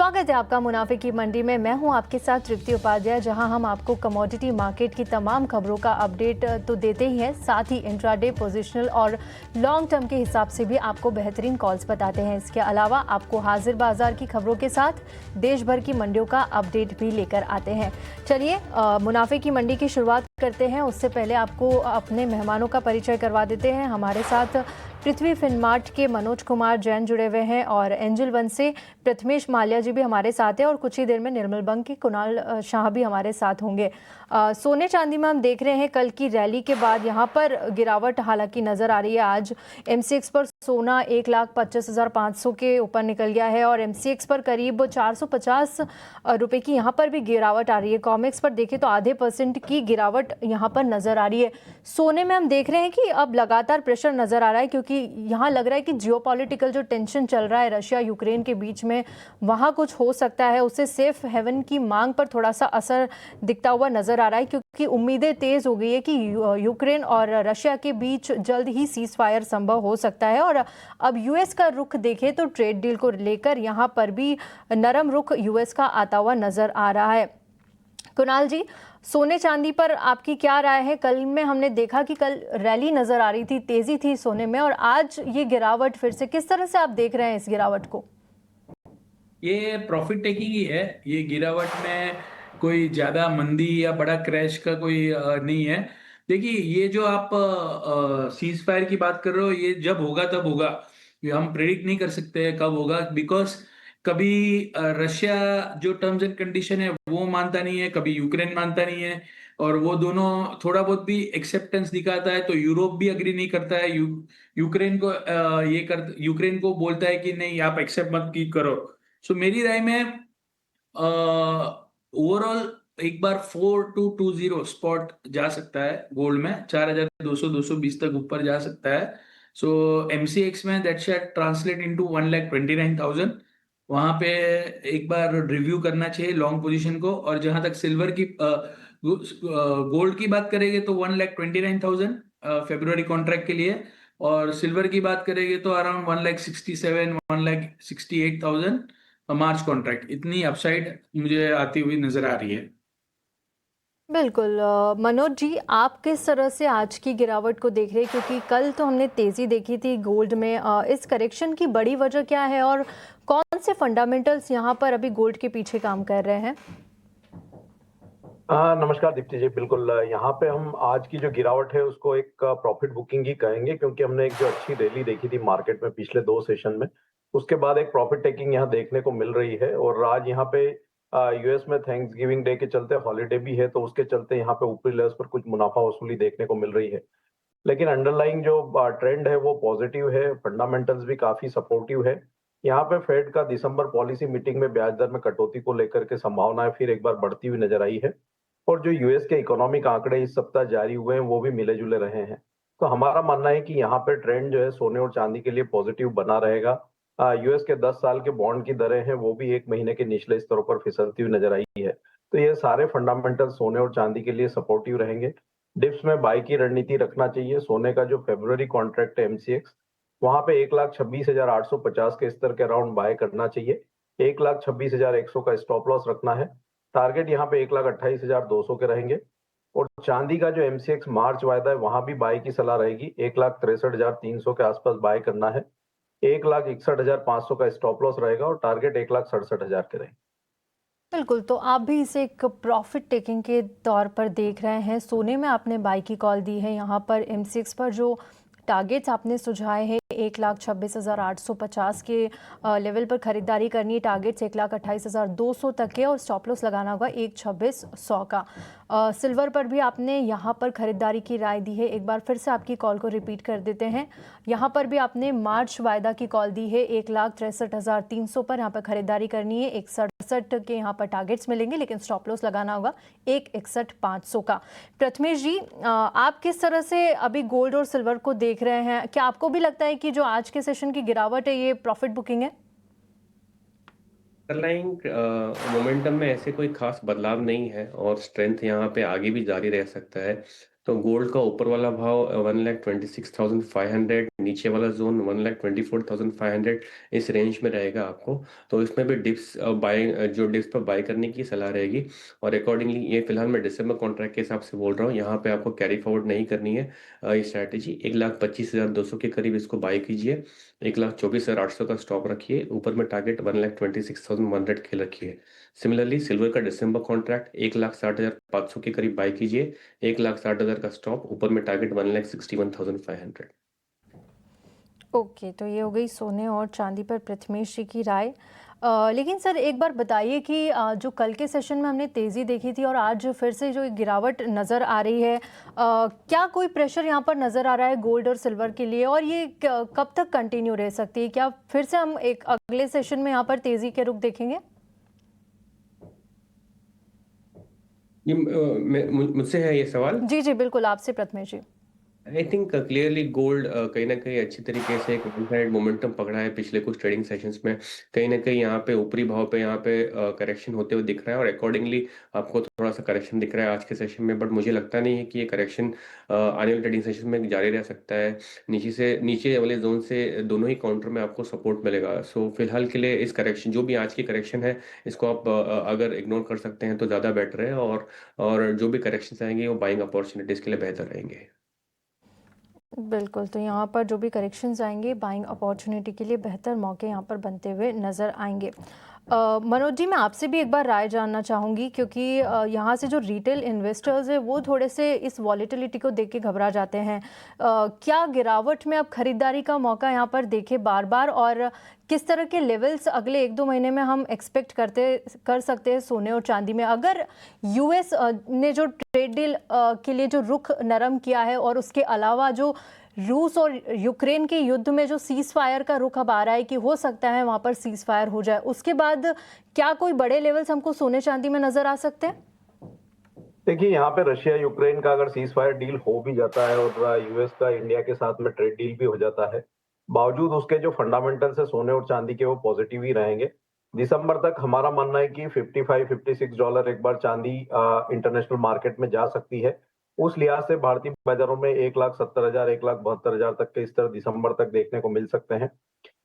स्वागत है आपका मुनाफे की मंडी में। मैं हूं आपके साथ तृप्ति उपाध्याय, जहां हम आपको कमोडिटी मार्केट की तमाम खबरों का अपडेट तो देते ही हैं, साथ ही इंट्राडे, पोजिशनल और लॉन्ग टर्म के हिसाब से भी आपको बेहतरीन कॉल्स बताते हैं। इसके अलावा आपको हाजिर बाजार की खबरों के साथ देश भर की मंडियों का अपडेट भी लेकर आते हैं। चलिए मुनाफे की मंडी की शुरुआत करते हैं। उससे पहले आपको अपने मेहमानों का परिचय करवा देते हैं। हमारे साथ पृथ्वी फिनमार्ट के मनोज कुमार जैन जुड़े हुए हैं और एंजल वन से प्रथमेश माल्या जी भी हमारे साथ हैं और कुछ ही देर में निर्मल बंग के कुणाल शाह भी हमारे साथ होंगे। सोने चांदी में हम देख रहे हैं कल की रैली के बाद यहाँ पर गिरावट हालांकि नजर आ रही है। आज एमसीएक्स पर सोना 1,25,500 के ऊपर निकल गया है और एमसीएक्स पर करीब 450 रुपए की यहाँ पर भी गिरावट आ रही है। कॉमेक्स पर देखें तो आधे % की गिरावट यहाँ पर नजर आ रही है। सोने में हम देख रहे हैं कि अब लगातार प्रेशर नजर आ रहा है, क्योंकि यहाँ लग रहा है कि जियोपॉलिटिकल जो टेंशन चल रहा है रशिया यूक्रेन के बीच में, वहाँ कुछ हो सकता है। उससे सेफ हेवन की मांग पर थोड़ा सा असर दिखता हुआ नजर आ रहा है, क्योंकि उम्मीदें तेज हो गई है कि यूक्रेन और रशिया के बीच जल्द ही सीज फायर संभव हो सकता है। और अब यूएस का रुख देखें तो ट्रेड डील को लेकर यहाँ पर भी नरम रुख यूएस का आता हुआ नजर आ रहा है। कुणाल जी, सोने चांदी पर आपकी क्या राय है? कल में हमने देखा कि कल रैली नजर आ रही थी, तेजी थी सोने में, और आज ये गिरावट फिर से, किस तरह से आप देख रहे हैं इस गिरावट को? ये प्रॉफिट टेकिंग ही है। ये गिरावट में कोई ज्यादा मंदी या बड़ा क्रैश का कोई नहीं है। देखिए, ये जो आप सीज फायर की बात कर रहे हो, ये जब होगा तब होगा। ये हम प्रेडिक्ट नहीं कर सकते कब होगा, बिकॉज कभी रशिया जो टर्म्स एंड कंडीशन है वो मानता नहीं है, कभी यूक्रेन मानता नहीं है। और वो दोनों थोड़ा बहुत भी एक्सेप्टेंस दिखाता है तो यूरोप भी अग्री नहीं करता है। यूक्रेन को यूक्रेन को बोलता है कि नहीं, आप एक्सेप्ट मत की करो। सो मेरी राय में ओवरऑल एक बार 4220 स्पॉट जा सकता है। गोल्ड में 4,200 220 तक ऊपर जा सकता है। सो एमसीएक्स में दैट शेड ट्रांसलेट इनटू 1,29,000। वहां पे एक बार रिव्यू करना चाहिए लॉन्ग पोजीशन को। और जहां तक सिल्वर की गोल्ड की बात करेंगे तो 1,29,000 फेब्रुवरी कॉन्ट्रैक्ट के लिए। और सिल्वर की बात करेंगे तो अराउंड 1,67,000 1,68,000 मार्च कॉन्ट्रैक्ट। इतनी अपसाइड मुझे आती हुई नजर आ रही है। बिल्कुल। मनोज जी, आप किस तरह से आज की गिरावट को देख रहे हैं? क्योंकि कल तो हमने तेजी देखी थी गोल्ड में, इस करेक्शन की बड़ी वजह क्या है और कौन से फंडामेंटल्स यहाँ पर अभी गोल्ड के पीछे काम कर रहे हैं? नमस्कार दीप्ति जी। बिल्कुल, यहाँ पे हम आज की जो गिरावट है उसको एक प्रॉफिट बुकिंग ही कहेंगे, क्योंकि हमने एक जो अच्छी रैली देखी थी मार्केट में पिछले 2 सेशन में, उसके बाद एक प्रॉफिट टेकिंग यहाँ देखने को मिल रही है। और आज यहाँ पे यूएस में थैंक्स गिविंग डे के चलते हॉलीडे भी है, तो उसके चलते यहाँ पे ऊपरी लेवल्स पर कुछ मुनाफा वसूली देखने को मिल रही है। लेकिन अंडरलाइंग जो ट्रेंड है वो पॉजिटिव है, फंडामेंटल्स भी काफी सपोर्टिव है। यहाँ पे फेड का दिसंबर पॉलिसी मीटिंग में ब्याज दर में कटौती को लेकर के संभावनाएं फिर एक बार बढ़ती हुई नजर आई है। और जो यूएस के इकोनॉमिक आंकड़े इस सप्ताह जारी हुए हैं वो भी मिले जुले रहे हैं। तो हमारा मानना है कि यहाँ पे ट्रेंड जो है सोने और चांदी के लिए पॉजिटिव बना रहेगा। यूएस के 10 साल के बॉन्ड की दरें हैं वो भी 1 महीने के निचले स्तरों पर फिसलती हुई नजर आई है। तो ये सारे फंडामेंटल सोने और चांदी के लिए सपोर्टिव रहेंगे। डिप्स में बाई की रणनीति रखना चाहिए। सोने का जो फेब्रुवरी कॉन्ट्रैक्ट है एमसीएक्स, वहां पे 1,26,850 के स्तर के अराउंड बाय करना चाहिए। 1,26,100 का स्टॉप लॉस रखना है। टारगेट यहाँ पे 1,28,200 के रहेंगे। और चांदी का जो एमसीएक्स मार्च वायदा है वहां भी बाय की सलाह रहेगी। 1,63,300 के आसपास बाय करना है। 1,61,500 का स्टॉप लॉस रहेगा और टारगेट 1,67,000 के रहेंगे। बिल्कुल, तो आप भी इसे एक प्रॉफिट टेकिंग के तौर पर देख रहे हैं। सोने में आपने बाई की कॉल दी है। यहाँ पर एमसीएक्स पर जो टारगेट्स आपने सुझाए हैं, 1,26,850 के लेवल पर खरीदारी करनी है। टारगेट्स 1,28,200 तक के और स्टॉप लॉस लगाना होगा 1,26,100 का। सिल्वर पर भी आपने यहाँ पर खरीदारी की राय दी है। एक बार फिर से आपकी कॉल को रिपीट कर देते हैं। यहाँ पर भी आपने मार्च वायदा की कॉल दी है, 1,63,300 पर यहाँ पर खरीदारी करनी है। 1,67 के यहाँ पर टारगेट्स मिलेंगे, लेकिन स्टॉप लॉस लगाना होगा 1,61,500 का। प्रथमेश जी, आप किस तरह से अभी गोल्ड और सिल्वर को देख रहे हैं? क्या आपको भी लगता है कि जो आज के सेशन की गिरावट है ये प्रॉफिट बुकिंग है? अंडरलाइंग मोमेंटम में ऐसे कोई खास बदलाव नहीं है और स्ट्रेंथ यहाँ पे आगे भी जारी रह सकता है। तो गोल्ड का ऊपर वाला भाव 1,26,500, नीचे वाला जोन 1,24,500 इस रेंज में रहेगा आपको। तो इसमें भी डिप्स बाय जो डिप्स पर बाय करने की सलाह रहेगी। और अकॉर्डिंगली ये फिलहाल मैं दिसंबर कॉन्ट्रैक्ट के हिसाब से बोल रहा हूँ, यहाँ पे आपको कैरी फॉरवर्ड नहीं करनी है। ये स्ट्रैटेजी 1,25,200 के करीब इसको बाय कीजिए, 1,24,800 का स्टॉप रखिए, ऊपर में टारगेट 1,26,100 के रखिए। सिमिलरली सिल्वर का दिसंबर कॉन्ट्रैक्ट 1,60,500 के करीब बाय कीजिए, 1,60,000 का स्टॉप, ऊपर में टारगेट 1,61,500। ओके, तो ये हो गई सोने और चांदी पर पृथ्वीश जी की राय। लेकिन सर एक बार बताइए कि जो कल के सेशन में हमने तेज़ी देखी थी और आज फिर से जो एक गिरावट नज़र आ रही है, क्या कोई प्रेशर यहाँ पर नज़र आ रहा है गोल्ड और सिल्वर के लिए, और ये कब तक कंटिन्यू रह सकती है? क्या फिर से हम एक अगले सेशन में यहाँ पर तेज़ी के रुख देखेंगे? ये मुझसे है ये सवाल? जी जी बिल्कुल, आपसे प्रथमेश जी। आई थिंक क्लियरली गोल्ड कहीं ना कहीं अच्छी तरीके से एक वन साइड मोमेंटम पकड़ा है पिछले कुछ ट्रेडिंग सेशंस में। कहीं ना कहीं यहाँ पे ऊपरी भाव पे यहाँ पे करेक्शन होते हुए दिख रहा है, और अकॉर्डिंगली आपको थोड़ा सा करेक्शन दिख रहा है आज के सेशन में। बट मुझे लगता नहीं है कि ये करेक्शन आने वाले ट्रेडिंग सेशन में जारी रह सकता है। नीचे वाले जोन से दोनों ही काउंटर में आपको सपोर्ट मिलेगा। सो फिलहाल के लिए इस करेक्शन, जो भी आज की करेक्शन है, इसको आप अगर इग्नोर कर सकते हैं तो ज़्यादा बेटर है। और जो भी करेक्शन आएंगे वो बाइंग अपॉर्चुनिटीज़ के लिए बेहतर रहेंगे। बिल्कुल, तो यहाँ पर जो भी करेक्शंस आएंगे बाइंग अपॉर्चुनिटी के लिए बेहतर मौके यहाँ पर बनते हुए नज़र आएंगे। मनोज जी, मैं आपसे भी एक बार राय जानना चाहूँगी, क्योंकि यहाँ से जो रिटेल इन्वेस्टर्स है वो थोड़े से इस वॉलेटिलिटी को देख के घबरा जाते हैं। क्या गिरावट में अब खरीदारी का मौका यहाँ पर देखें बार बार, और किस तरह के लेवल्स अगले 1-2 महीने में हम एक्सपेक्ट कर सकते हैं सोने और चांदी में? अगर यूएस ने जो ट्रेड डील के लिए जो रुख नरम किया है, और उसके अलावा जो रूस और यूक्रेन के युद्ध में जो सीज फायर का रुख अब आ रहा है कि हो सकता है वहां पर सीज फायर हो जाए, उसके बाद क्या कोई बड़े लेवल्स हमको सोने चांदी में नजर आ सकते हैं? देखिए, यहाँ पे रशिया यूक्रेन का अगर सीज फायर डील हो भी जाता है और यूएस का इंडिया के साथ में ट्रेड डील भी हो जाता है, बावजूद उसके जो फंडामेंटल्स है सोने और चांदी के वो पॉजिटिव ही रहेंगे। दिसंबर तक हमारा मानना है कि $55-56 एक बार चांदी इंटरनेशनल मार्केट में जा सकती है। उस लिहाज से भारतीय बाजारों में 1,70,000 1,72,000 तक के स्तर दिसंबर तक देखने को मिल सकते हैं।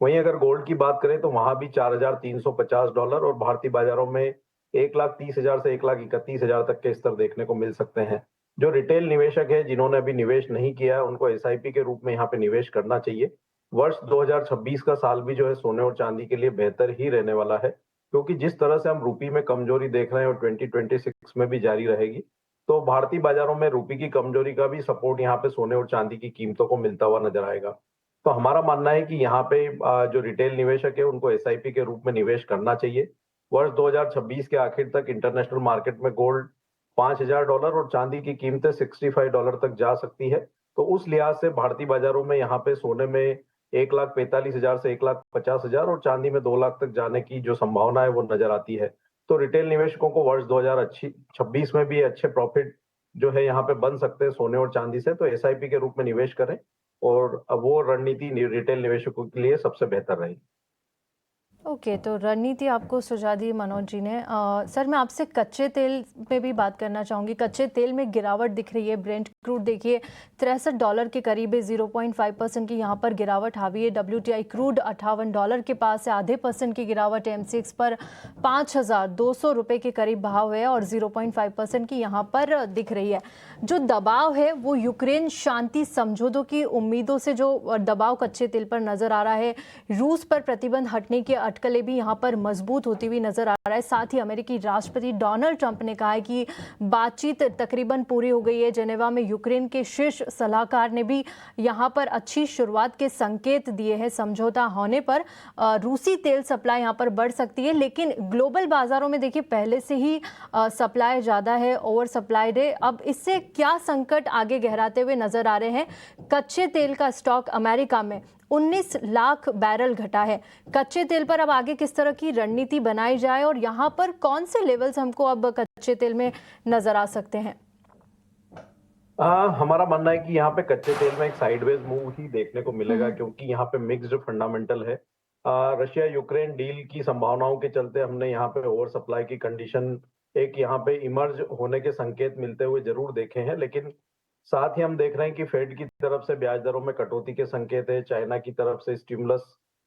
वहीं अगर गोल्ड की बात करें तो वहां भी $4,350 और भारतीय बाजारों में 1,30,000 से 1,31,000 तक के स्तर देखने को मिल सकते हैं। जो रिटेल निवेशक है जिन्होंने अभी निवेश नहीं किया है, उनको एसआईपी के रूप में यहाँ पे निवेश करना चाहिए। वर्ष 2026 का साल भी जो है सोने और चांदी के लिए बेहतर ही रहने वाला है, क्योंकि जिस तरह से हम रुपये में कमजोरी देख रहे हैं और 2026 में भी जारी रहेगी, तो भारतीय बाजारों में रुपये की कमजोरी का भी सपोर्ट यहाँ पे सोने और चांदी की कीमतों को मिलता हुआ नजर आएगा। तो हमारा मानना है कि यहाँ पे जो रिटेल निवेशक है उनको एसआईपी के रूप में निवेश करना चाहिए। वर्ष 2026 के आखिर तक इंटरनेशनल मार्केट में गोल्ड $5,000 और चांदी की कीमतें $65 तक जा सकती है। तो उस लिहाज से भारतीय बाजारों में यहाँ पे सोने में 1,45,000 से 1,50,000 और चांदी में 2 लाख तक जाने की जो संभावना है वो नजर आती है। तो रिटेल निवेशकों को वर्ष 2026 में भी अच्छे प्रॉफिट जो है यहाँ पे बन सकते हैं सोने और चांदी से, तो एसआईपी के रूप में निवेश करें और वो रणनीति रिटेल निवेशकों के लिए सबसे बेहतर रहेगी। ओके, तो रणनीति आपको सुझा दी मनोज जी ने। सर मैं आपसे कच्चे तेल पे भी बात करना चाहूँगी। कच्चे तेल में गिरावट दिख रही है। ब्रेंट क्रूड देखिए $63 के करीब है, 0.5% की यहाँ पर गिरावट हावी है। WTI क्रूड $58 के पास है, आधे % की गिरावट है। MCX पर $5,200 के करीब भाव है और 0.5% की यहाँ पर दिख रही है। जो दबाव है वो यूक्रेन शांति समझौतों की उम्मीदों से जो दबाव कच्चे तेल पर नजर आ रहा है, रूस पर प्रतिबंध हटने की अटकलें भी यहाँ पर मजबूत होती हुई नजर आ रहा है। साथ ही अमेरिकी राष्ट्रपति डोनाल्ड ट्रंप ने कहा है कि बातचीत तकरीबन पूरी हो गई है। जेनेवा में यूक्रेन के शीर्ष सलाहकार ने भी यहाँ पर अच्छी शुरुआत के संकेत दिए हैं। समझौता होने पर रूसी तेल सप्लाई यहाँ पर बढ़ सकती है, लेकिन ग्लोबल बाजारों में देखिए पहले से ही सप्लाई ज़्यादा है, ओवर सप्लाइड है। अब इससे क्या संकट आगे गहराते हुए नजर आ रहे हैं? कच्चे तेल का स्टॉक अमेरिका में 19 लाख बैरल घटा है। कच्चे तेल पर अब आगे किस तरह की रणनीति बनाई जाए और यहाँ पर कौन से लेवल्स हमको अब कच्चे तेल में नजर आ सकते हैं? हमारा मानना है कि यहाँ पे कच्चे तेल में एक साइडवेज मूव ही देखने को मिलेगा, क्योंकि यहाँ पे मिक्स्ड फंडामेंटल है। रशिया यूक्रेन डील की संभावनाओं के चलते हमने यहाँ पे ओवर सप्लाई की कंडीशन एक यहाँ पे इमर्ज होने के संकेत मिलते हुए जरूर देखे हैं, लेकिन साथ ही हम देख रहे हैं कि फेड की तरफ से ब्याज दरों में कटौती के संकेत है, चाइना की तरफ से स्टिमुलस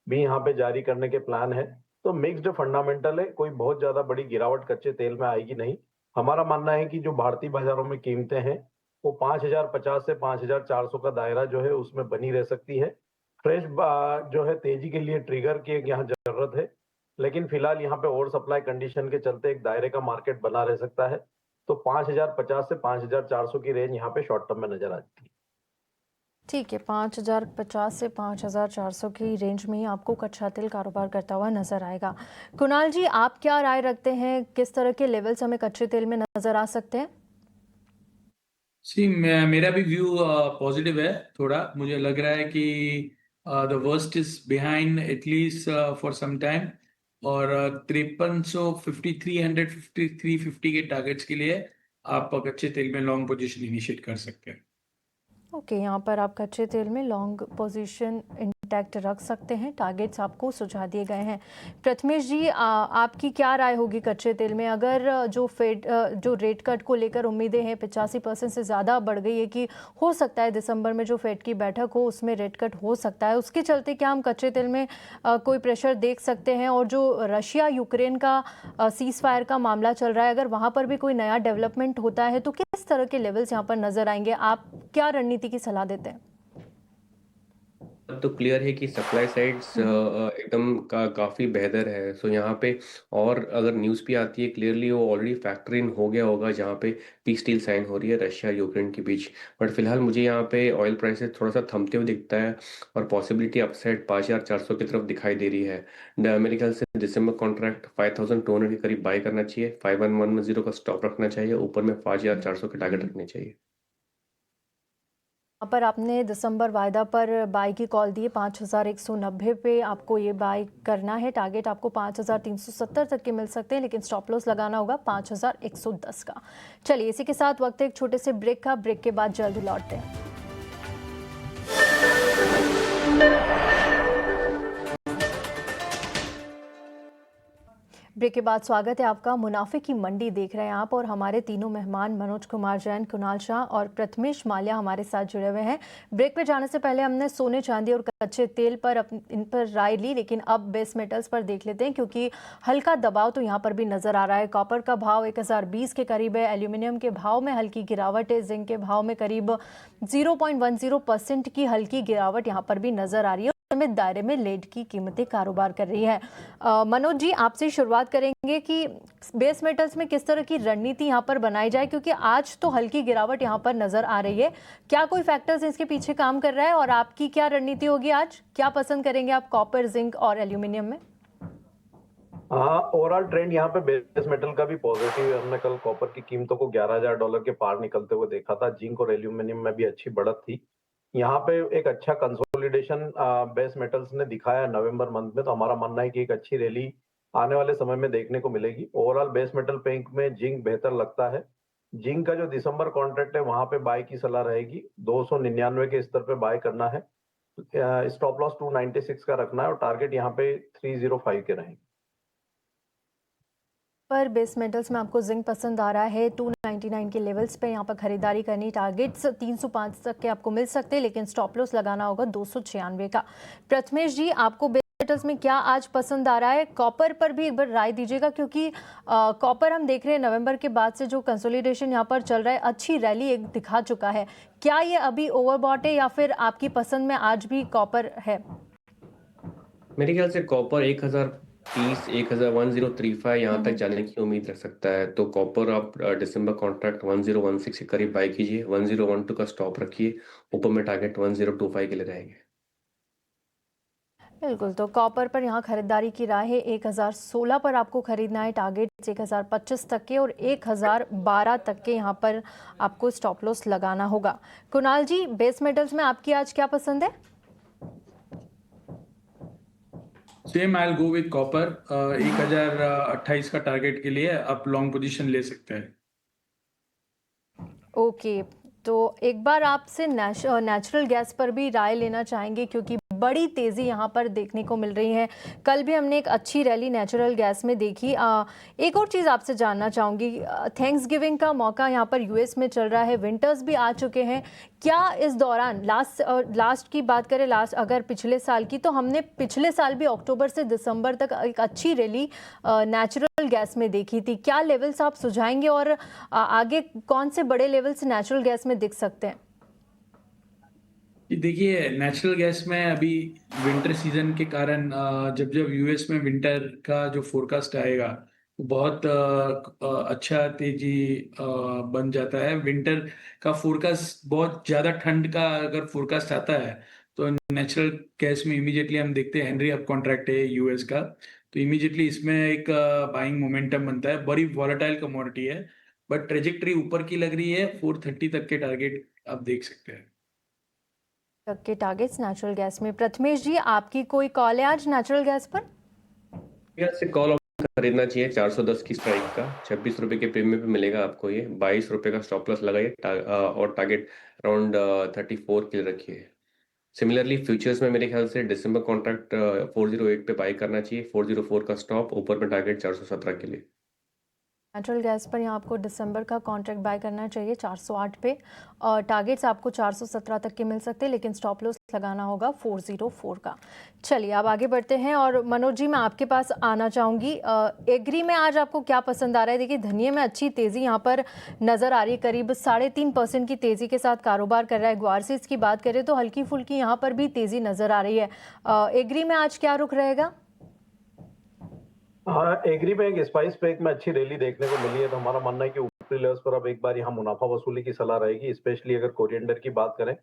भी यहाँ पे जारी करने के प्लान है। तो मिक्स्ड फंडामेंटल है, कोई बहुत ज्यादा बड़ी गिरावट कच्चे तेल में आएगी नहीं। हमारा मानना है कि जो भारतीय बाजारों में कीमतें हैं वो 5050 से 5400 का दायरा जो है उसमें बनी रह सकती है। फ्रेश जो है तेजी के लिए ट्रिगर की एक यहाँ जरूरत है, लेकिन फिलहाल यहाँ पे ओवर सप्लाई कंडीशन के चलते एक दायरे का मार्केट बना रह सकता है। तो 5050 से 5400 की रेंज यहाँ पे शॉर्ट टर्म में नजर आती है। ठीक है, 5050 से 5400 की रेंज में ही आपको कच्चा तेल कारोबार करता हुआ नजर आएगा। कुणाल जी, आप क्या राय रखते हैं, किस तरह के लेवल्स हमें कच्चे तेल में नजर आ सकते हैं? मेरा भी व्यू पॉजिटिव है। थोड़ा मुझे लग रहा है कि the worst is behind at least for some time, और 5300, 350 के टारगेट्स के लिए आप कच्चे तेल में लॉन्ग पोजीशन इनिशिएट कर सकते हैं। ओके, यहाँ पर आप कच्चे तेल में लॉन्ग पोजीशन इंटैक्ट रख सकते हैं। टारगेट्स आपको सुझा दिए गए हैं। प्रथमेश जी, आपकी क्या राय होगी कच्चे तेल में? अगर जो रेट कट को लेकर उम्मीदें हैं 85% से ज़्यादा बढ़ गई है कि हो सकता है दिसंबर में जो फेड की बैठक हो उसमें रेट कट हो सकता है, उसके चलते क्या हम कच्चे तेल में कोई प्रेशर देख सकते हैं? और जो रशिया यूक्रेन का सीज फायर का मामला चल रहा है, अगर वहाँ पर भी कोई नया डेवलपमेंट होता है तो किस तरह के लेवल्स यहाँ पर नजर आएंगे? आप क्या रणनीति की सलाह देते हैं? तो क्लियर है कि सप्लाई साइड्स एकदम काफ़ी बेहतर है। सो यहाँ पे और अगर न्यूज़ भी आती है क्लियरली वो ऑलरेडी फैक्टर इन हो गया होगा जहाँ पे पीस डील साइन हो रही है रशिया यूक्रेन के बीच। बट फिलहाल मुझे यहाँ पे ऑयल प्राइसेस थोड़ा सा थमते हुए दिखता है और पॉसिबिलिटी अपसाइड 5400 की तरफ दिखाई दे रही है। मेरे ख्याल से दिसंबर कॉन्ट्रैक्ट 5200 के करीब बाय करना चाहिए, 5110 का स्टॉप रखना चाहिए, ऊपर में 5400 के टारगेट रखने चाहिए। यहाँ पर आपने दिसंबर वायदा पर बाई की कॉल दी है, 5190 पे आपको ये बाई करना है। टारगेट आपको 5370 तक के मिल सकते हैं, लेकिन स्टॉप लॉस लगाना होगा 5110 का। चलिए, इसी के साथ वक्त है एक छोटे से ब्रेक का। ब्रेक के बाद जल्द लौटते हैं। ब्रेक के बाद स्वागत है आपका। मुनाफे की मंडी देख रहे हैं आप, और हमारे तीनों मेहमान मनोज कुमार जैन, कुणाल शाह और प्रथमेश माल्या हमारे साथ जुड़े हुए हैं। ब्रेक पे जाने से पहले हमने सोने, चांदी और कच्चे तेल पर इन पर राय ली, लेकिन अब बेस मेटल्स पर देख लेते हैं, क्योंकि हल्का दबाव तो यहाँ पर भी नजर आ रहा है। कॉपर का भाव 1020 के करीब है, एल्यूमिनियम के भाव में हल्की गिरावट है, जिंक के भाव में करीब 0.10% की हल्की गिरावट यहाँ पर भी नजर आ रही है। में दायरे में लेड की कीमतें कारोबार कर रही है। मनोज जी, आपसे शुरुआत करेंगे कि बेस मेटल्स में किस तरह की रणनीति यहाँ पर बनाई जाए, क्योंकि आज तो हल्की गिरावट यहाँ पर नजर आ रही है। क्या कोई फैक्टर्स इसके पीछे काम कर रहा है, और आपकी क्या रणनीति होगी? आज क्या पसंद करेंगे आप कॉपर, जिंक और एल्यूमिनियम में? हाँ, ओवरऑल ट्रेंड यहाँ पे बेस मेटल का भी पॉजिटिव है। हमने कल कॉपर की कीमतों को $11,000 के पार निकलते हुए देखा था। जिंक और एल्यूमिनियम में भी अच्छी बढ़त थी। यहाँ पे एक अच्छा कंसोलिडेशन बेस मेटल्स ने दिखाया नवंबर मंथ में, तो हमारा मानना है कि एक अच्छी रैली आने वाले समय में देखने को मिलेगी। ओवरऑल बेस मेटल पैंक में जिंक बेहतर लगता है। जिंक का जो दिसंबर कॉन्ट्रैक्ट है वहां पे बाय की सलाह रहेगी, 299 के स्तर पे बाय करना है। स्टॉप लॉस 296 का रखना है और टारगेट यहाँ पे 305 के रहेंगे। पर बेस मेटल्स में आपको जिंक पसंद आ रहा है, 299 के लेवल्स पे यहाँ पर खरीदारी करनी। टारगेट्स 305 तक के आपको मिल सकते हैं, लेकिन स्टॉप लॉस लगाना होगा 296 का। प्रथमेश जी, आपको बेस मेटल्स में क्या आज पसंद आ रहा है? कॉपर पर भी एक बार राय दीजिएगा, क्योंकि कॉपर हम देख रहे हैं नवंबर के बाद से जो कंसोलिडेशन यहाँ पर चल रहा है, अच्छी रैली एक दिखा चुका है। क्या ये अभी ओवरबॉट है, या फिर आपकी पसंद में आज भी कॉपर है? मेरे ख्याल से कॉपर 1030, 1035 यहाँ तक जाने की उम्मीद रख सकता है। तो कॉपर आप दिसंबर कॉन्ट्रैक्ट 1016 के करीब बाय कीजिए, 1012 का स्टॉप रखिए, ऊपर में टारगेट 1025 के लिए रहेंगे। बिल्कुल, तो कॉपर पर यहाँ खरीदारी की राय है। 1016 पर आपको खरीदना है, टारगेट 1025 तक के और 1012 तक के यहाँ पर आपको स्टॉप लॉस लगाना होगा। कुणाल जी, बेस मेटल्स में आपकी आज क्या पसंद है? Same, I will go with copper. 1028 का टारगेट के लिए आप लॉन्ग पोजीशन ले सकते हैं। ओके, तो एक बार आपसे नेचुरल गैस पर भी राय लेना चाहेंगे, क्योंकि बड़ी तेज़ी यहाँ पर देखने को मिल रही है। कल भी हमने एक अच्छी रैली नेचुरल गैस में देखी। एक और चीज़ आपसे जानना चाहूँगी, थैंक्स गिविंग का मौका यहाँ पर यूएस में चल रहा है, विंटर्स भी आ चुके हैं। क्या इस दौरान लास्ट की बात करें, अगर पिछले साल की, तो हमने पिछले साल भी अक्टूबर से दिसंबर तक एक अच्छी रैली नेचुरल गैस में देखी थी। क्या लेवल्स आप सुझाएंगे और आगे कौन से बड़े लेवल्स नेचुरल गैस में दिख सकते हैं? देखिए, नेचुरल गैस में अभी विंटर सीजन के कारण जब जब यूएस में विंटर का जो फोरकास्ट आएगा वो बहुत अच्छा तेजी बन जाता है। विंटर का फोरकास्ट, बहुत ज़्यादा ठंड का अगर फोरकास्ट आता है तो नेचुरल गैस में इमीडिएटली हम देखते हैं हेनरी हब कॉन्ट्रैक्ट है यूएस का, तो इमीडिएटली इसमें एक बाइंग मोमेंटम बनता है। बड़ी वॉलेटाइल कमोडिटी है, बट ट्रेजेक्टरी ऊपर की लग रही है। 430 तक के टारगेट आप देख सकते हैं। तक के टारगेट्स नेचुरल गैस में। प्रथमेश जी, आपकी कोई कॉल है आज नेचुरल गैस पर? से कॉल खरीदना चाहिए 410 की स्ट्राइक का, 26 रुपए के प्रीमियम पे मिलेगा आपको ये। 22 रुपए का स्टॉप लॉस लगाइए और टारगेट अराउंड 34 के लिए रखिए। सिमिलरली फ्यूचर्स में मेरे ख्याल से दिसंबर कॉन्ट्रैक्ट 408 पे बाई करना चाहिए, 404 का स्टॉप, ऊपर में टारगेट 417 के लिए। नेचुरल गैस पर यहाँ आपको दिसंबर का कॉन्ट्रैक्ट बाय करना चाहिए 408 पे, और टारगेट्स आपको 417 तक के मिल सकते हैं, लेकिन स्टॉप लॉस लगाना होगा 404 का। चलिए अब आगे बढ़ते हैं और मनोज जी, मैं आपके पास आना चाहूँगी। एग्री में आज आपको क्या पसंद आ रहा है? देखिए, धनिये में अच्छी तेज़ी यहाँ पर नज़र आ रही है, करीब 3.5% की तेज़ी के साथ कारोबार कर रहा है। ग्वारसीज की बात करें तो हल्की फुल्की यहाँ पर भी तेज़ी नज़र आ रही है। एग्री में आज क्या रुख रहेगा? हाँ, एग्री में एक स्पाइस पे एक में अच्छी रैली देखने को मिली है, तो हमारा मानना है कि ऊपरी लेवल्स पर अब एक बार यहाँ मुनाफा वसूली की सलाह रहेगी। स्पेशली अगर कोरिएंडर की बात करें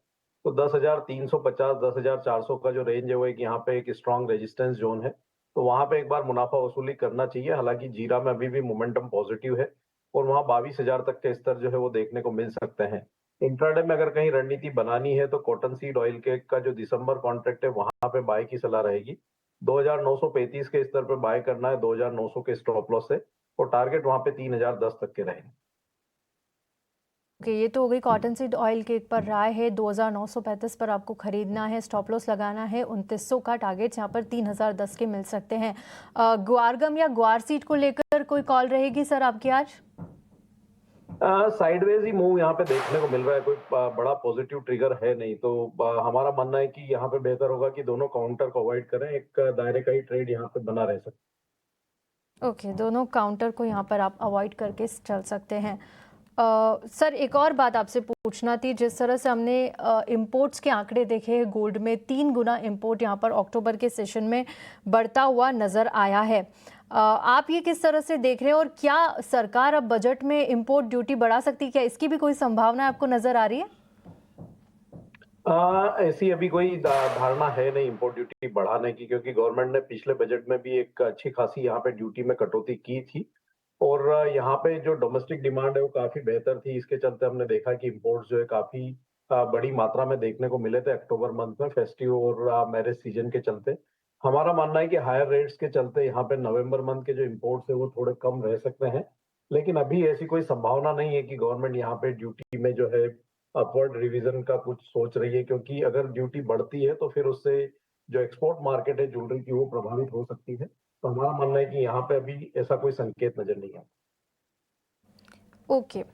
तो 10,350 10,400 का जो रेंज है वो एक यहाँ पे एक स्ट्रॉन्ग रेजिस्टेंस जोन है, तो वहां पे एक बार मुनाफा वसूली करना चाहिए। हालांकि जीरा में अभी भी मोमेंटम पॉजिटिव है और वहाँ 22,000 तक के स्तर जो है वो देखने को मिल सकते हैं। इंट्राडे में अगर कहीं रणनीति बनानी है तो कॉटन सीड ऑयल के का जो दिसंबर कॉन्ट्रैक्ट है वहां पे बाय की सलाह रहेगी। 2,935 के स्तर पर बाय करना है 2,900 के स्टॉप लॉस से, और टारगेट वहां पे 3,010 तक के रहेंगे। ये तो हो गई कॉटन सीड ऑयल के पर राय है। 2,935 पर आपको खरीदना है, स्टॉप लॉस लगाना है 2,900 का, टारगेट यहाँ पर 3,010 के मिल सकते हैं। ग्वारगम या ग्वार सीड को लेकर कोई कॉल रहेगी सर आपकी आज? साइडवेज ही मूव यहाँ पे देखने को मिल रहा है, कोई बड़ा पॉजिटिव ट्रिगर है नहीं, तो हमारा मानना है कि यहाँ पे बेहतर होगा कि दोनों काउंटर को अवॉइड करें, एक दायरे का ही ट्रेड यहाँ पे बना रह सकता। ओके, दोनों काउंटर को यहाँ पर आप अवॉइड करके चल सकते हैं। सर, एक और बात आपसे पूछना थी। जिस तरह से हमने इंपोर्ट्स के आंकड़े देखे हैं, गोल्ड में 3 गुना इंपोर्ट यहाँ पर अक्टूबर के सेशन में बढ़ता हुआ नज़र आया है। आप ये किस तरह से देख रहे हैं और क्या सरकार अब बजट में इंपोर्ट ड्यूटी बढ़ा सकती है? क्या इसकी भी कोई संभावना आपको नज़र आ रही है? ऐसी अभी कोई धारणा है नहीं इंपोर्ट ड्यूटी बढ़ाने की, क्योंकि गवर्नमेंट ने पिछले बजट में भी एक अच्छी खासी यहाँ पे ड्यूटी में कटौती की थी और यहाँ पे जो डोमेस्टिक डिमांड है वो काफी बेहतर थी। इसके चलते हमने देखा कि इंपोर्ट्स जो है काफी बड़ी मात्रा में देखने को मिले थे अक्टूबर मंथ में, फेस्टिव और मैरिज सीजन के चलते। हमारा मानना है कि हायर रेट्स के चलते यहाँ पे नवंबर मंथ के जो इंपोर्ट्स है वो थोड़े कम रह सकते हैं, लेकिन अभी ऐसी कोई संभावना नहीं है कि गवर्नमेंट यहाँ पे ड्यूटी में जो है अपवर्ड रिवीजन का कुछ सोच रही है, क्योंकि अगर ड्यूटी बढ़ती है तो फिर उससे जो एक्सपोर्ट मार्केट है ज्वेलरी की वो प्रभावित हो सकती है। तो हमारा मानना है कि यहाँ पे अभी ऐसा कोई संकेत नजर नहीं आता। ओके,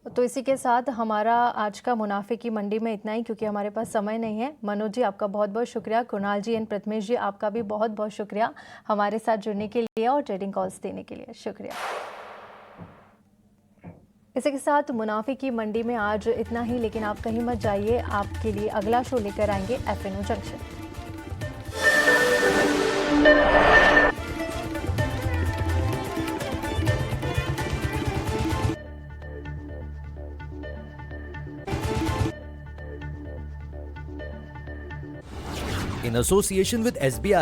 तो इसी के साथ हमारा आज का मुनाफे की मंडी में इतना ही, क्योंकि हमारे पास समय नहीं है। मनोज जी, आपका बहुत बहुत शुक्रिया। कुणाल जी एंड प्रथमेश जी, आपका भी बहुत बहुत शुक्रिया हमारे साथ जुड़ने के लिए और ट्रेडिंग कॉल्स देने के लिए। शुक्रिया। इसी के साथ मुनाफे की मंडी में आज इतना ही, लेकिन आप कहीं मत जाइए, आपके लिए अगला शो लेकर आएंगे FNO junction. In association with SBI.